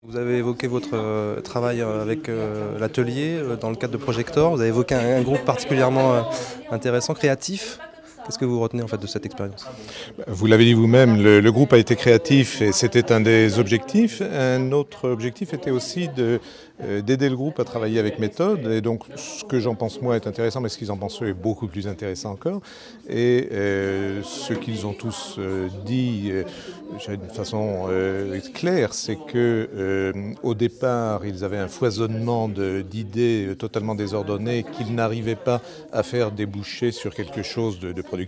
Vous avez évoqué votre travail avec l'atelier dans le cadre de Projector. Vous avez évoqué un groupe particulièrement intéressant, créatif. Qu'est-ce que vous retenez en fait de cette expérience? Vous l'avez dit vous-même, le groupe a été créatif et c'était un des objectifs. Un autre objectif était aussi d'aider le groupe à travailler avec méthode. Et donc ce que j'en pense moi est intéressant, mais ce qu'ils en pensent eux est beaucoup plus intéressant encore. Et ce qu'ils ont tous dit d'une façon claire, c'est que au départ ils avaient un foisonnement d'idées totalement désordonnées qu'ils n'arrivaient pas à faire déboucher sur quelque chose de productif,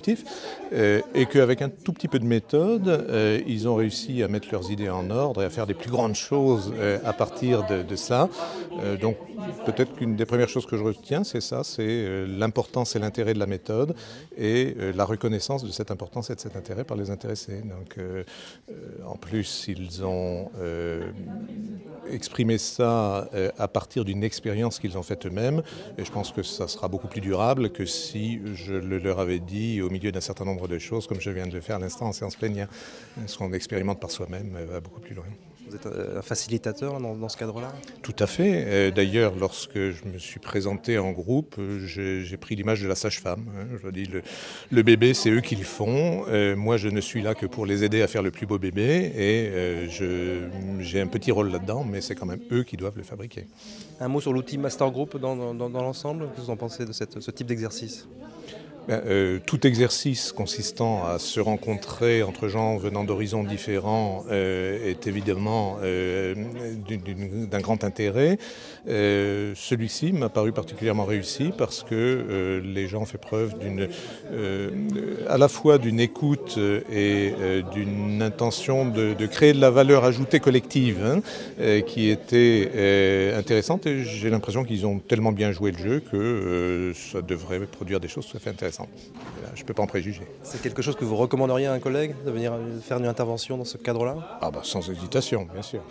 et qu'avec un tout petit peu de méthode, ils ont réussi à mettre leurs idées en ordre et à faire des plus grandes choses à partir de ça. Donc peut-être qu'une des premières choses que je retiens, c'est ça, c'est l'importance et l'intérêt de la méthode et la reconnaissance de cette importance et de cet intérêt par les intéressés. Donc en plus, ils ont exprimer ça à partir d'une expérience qu'ils ont faite eux-mêmes. Et je pense que ça sera beaucoup plus durable que si je le leur avais dit au milieu d'un certain nombre de choses, comme je viens de le faire à l'instant en séance plénière. Ce qu'on expérimente par soi-même va beaucoup plus loin. Vous êtes un facilitateur dans ce cadre-là? Tout à fait. D'ailleurs, lorsque je me suis présenté en groupe, j'ai pris l'image de la sage-femme. Je dis, le bébé, c'est eux qui le font. Moi, je ne suis là que pour les aider à faire le plus beau bébé. Et j'ai un petit rôle là-dedans, mais c'est quand même eux qui doivent le fabriquer. Un mot sur l'outil Master Group dans l'ensemble? Qu'est-ce que vous en pensez de ce type d'exercice? Tout exercice consistant à se rencontrer entre gens venant d'horizons différents est évidemment d'un grand intérêt. Celui-ci m'a paru particulièrement réussi parce que les gens ont fait preuve à la fois d'une écoute et d'une intention de créer de la valeur ajoutée collective qui était intéressante, et j'ai l'impression qu'ils ont tellement bien joué le jeu que ça devrait produire des choses tout à fait intéressantes. Je ne peux pas en préjuger. C'est quelque chose que vous recommanderiez à un collègue, de venir faire une intervention dans ce cadre-là? Sans hésitation, bien sûr.